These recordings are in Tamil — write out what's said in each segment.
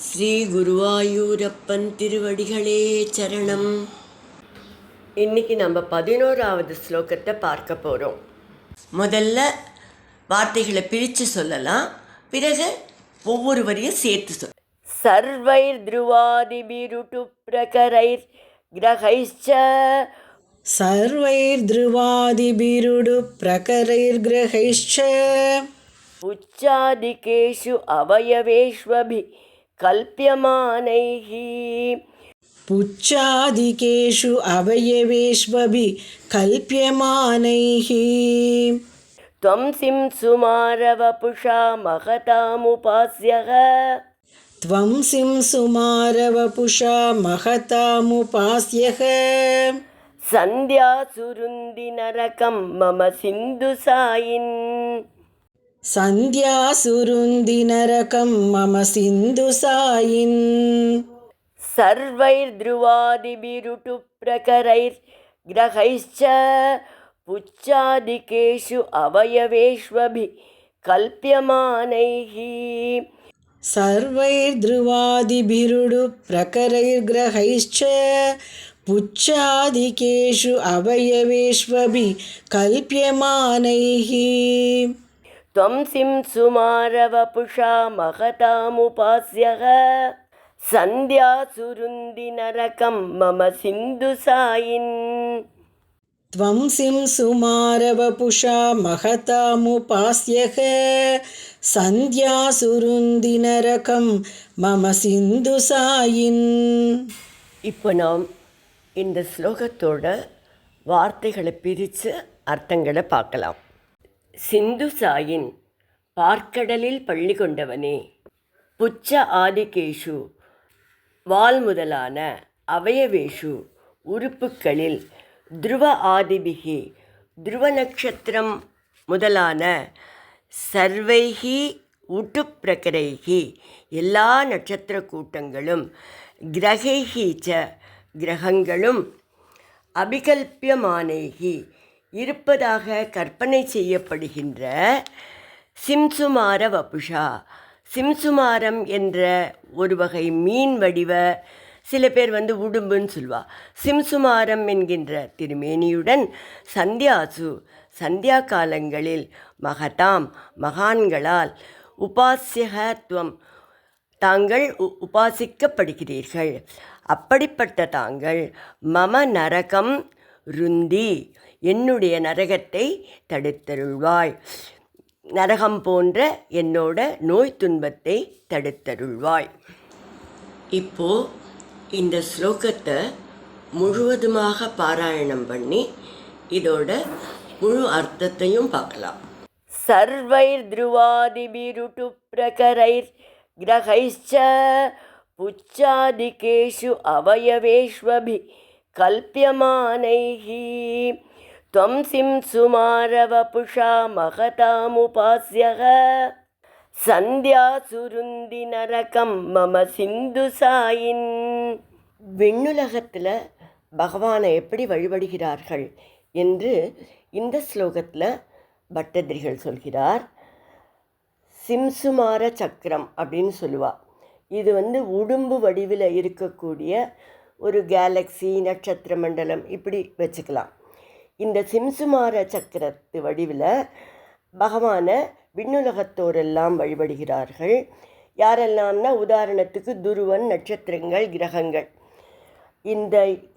ஸ்ரீ குருவாயூரப்பன் திருவடிகளே சரணம். இன்னைக்கு நம்ம 11வது ஸ்லோகத்தை பார்க்க போகிறோம். முதல்ல வார்த்தைகளை பிரித்து சொல்லலாம், பிறகு ஒவ்வொரு வரியும் சேர்த்து சொல்ல. சர்வைர் த்ருவாதிபிருட்டு பிரகரைர் கிரகைச்ச சர்வைர் த்ருவாதிபிருடு பிரகரைர் கிரகைச்ச உச்சாதிகேஷு அவயவேஷ்வபி கல்ப்யமானைः புச்சாதிகேஷு அவயவேஷ்வபி கல்ப்யமானைः त्वं सिंसुमारवपुषा महतामुपास्यः त्वं सिंसुमारवपुषा महतामुपास्यः सन्ध्यासुरुन्दिनरकं मम सिन्धुसायिन् सन्ध्यासुरुन्दिनरकं मम सिन्धुसायिन् सर्वैर्ध्रुवादिभिरुटु प्रकरैर्ग्रहैश्च पुच्छादिकेषु अवयवेष्वभि कल्प्यमानैः सर्वैर्ध्रुवादिभिरुडु प्रकरैर्ग्रहैश्च पुच्छादिकेषु अवयवेष्वभि कल्प्यमानैः त्वं सिंसुमारवपुषा महतामुपास्यः सन्ध्यासुरुन्दिनरकं मम सिन्धुसायिन् त्वं सिंसुमारवपुषा महतामुपास्यः सन्ध्यासुरुन्दिनरकं मम सिन्धुसायिन्. இப்போ நாம் இந்த ஸ்லோகத்தோட வார்த்தைகளை பிரித்து அர்த்தங்களை பார்க்கலாம். சிந்துசாயின், பார்க்கடலில் பள்ளி கொண்டவனே. புச்ச ஆதிகேஷு, வால் முதலான அவயவேஷு உறுப்புக்களில், துருவ ஆதிபிகி, துருவ நட்சத்திரம் முதலான, சர்வைகி உட்டுப்பிரகரைகி எல்லா நட்சத்திர கூட்டங்களும், கிரகைகி ச கிரகங்களும், அபிகல்பியமானேகி இருப்பதாக கற்பனை செய்யப்படுகின்ற, சிம்சுமார வபுஷா சிம்சுமாரம் என்ற ஒரு வகை மீன் வடிவ, சில பேர் உடும்புன்னு சொல்வா, சிம்சுமாரம் என்கின்ற திருமேனியுடன், சந்தியாசு சந்தியா காலங்களில், மகதாம் மகான்களால், உபாசியகத்துவம் தாங்கள் உபாசிக்கப்படுகிறீர்கள். அப்படிப்பட்ட தாங்கள், மம நரகம் ருந்தி என்னுடைய நரகத்தை தடுத்தருள்வாய், நரகம் போன்ற என்னோட நோய் துன்பத்தை தடுத்தருள்வாய். இப்போ இந்த ஸ்லோகத்தை முழுவதுமாக பாராயணம் பண்ணி இதோட முழு அர்த்தத்தையும் பார்க்கலாம். சர்வைர் த்ருவாதிபிருட்டு பிரகரைர் கிரகைச்ச புச்சாதிகேஷு அவயவேஷ்வபி கல்ப்யமானைः त्वं सिंसुमारवपुषा महतामुपास्यः சந்தியாசுருந்தினரகம் மம சிந்துசாயின். விண்ணுலகத்தில் பகவானை எப்படி வழிபடுகிறார்கள் என்று இந்த ஸ்லோகத்தில் பட்டதிரிகள் சொல்கிறார். சிம்சுமார சக்கரம் அப்படின்னு சொல்லுவாள். இது உடும்பு வடிவில் இருக்கக்கூடிய ஒரு கேலக்ஸி, நட்சத்திர மண்டலம் இப்படி வச்சுக்கலாம். இந்த சிம்சுமார சக்கரத்து வடிவில் பகவானை விண்ணுலகத்தோரெல்லாம் வழிபடுகிறார்கள். யாரெல்லாம்னா, உதாரணத்துக்கு துருவன், நட்சத்திரங்கள், கிரகங்கள். இந்த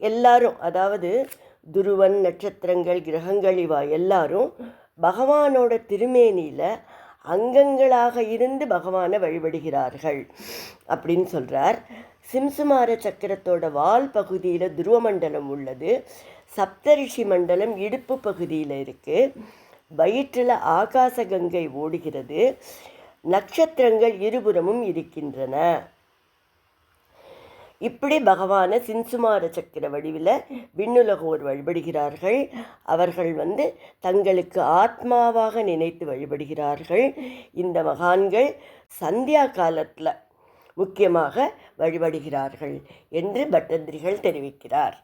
எல்லாரும், அதாவது துருவன், நட்சத்திரங்கள், கிரகங்கள், இவா எல்லாரும் பகவானோட திருமேனியில் அங்கங்களாக இருந்து பகவானை வழிபடுகிறார்கள் அப்படின்னு சொல்கிறார். சிம்சுமார சக்கரத்தோட வால் பகுதியில் துருவமண்டலம் உள்ளது. சப்தரிஷி மண்டலம் இடுப்பு பகுதியில் இருக்குது. வயிற்றில் ஆகாச கங்கை ஓடுகிறது. நட்சத்திரங்கள் இருபுறமும் இருக்கின்றன. இப்படி பகவானை சிம்சுமார சக்கர வடிவில் விண்ணுலகோர் வழிபடுகிறார்கள். அவர்கள் தங்களுக்கு ஆத்மாவாக நினைத்து வழிபடுகிறார்கள். இந்த மகான்கள் சந்தியா காலத்தில் முக்கியமாக வழிபடுகிறார்கள் என்று பட்டதிரிகள் தெரிவிக்கிறார்.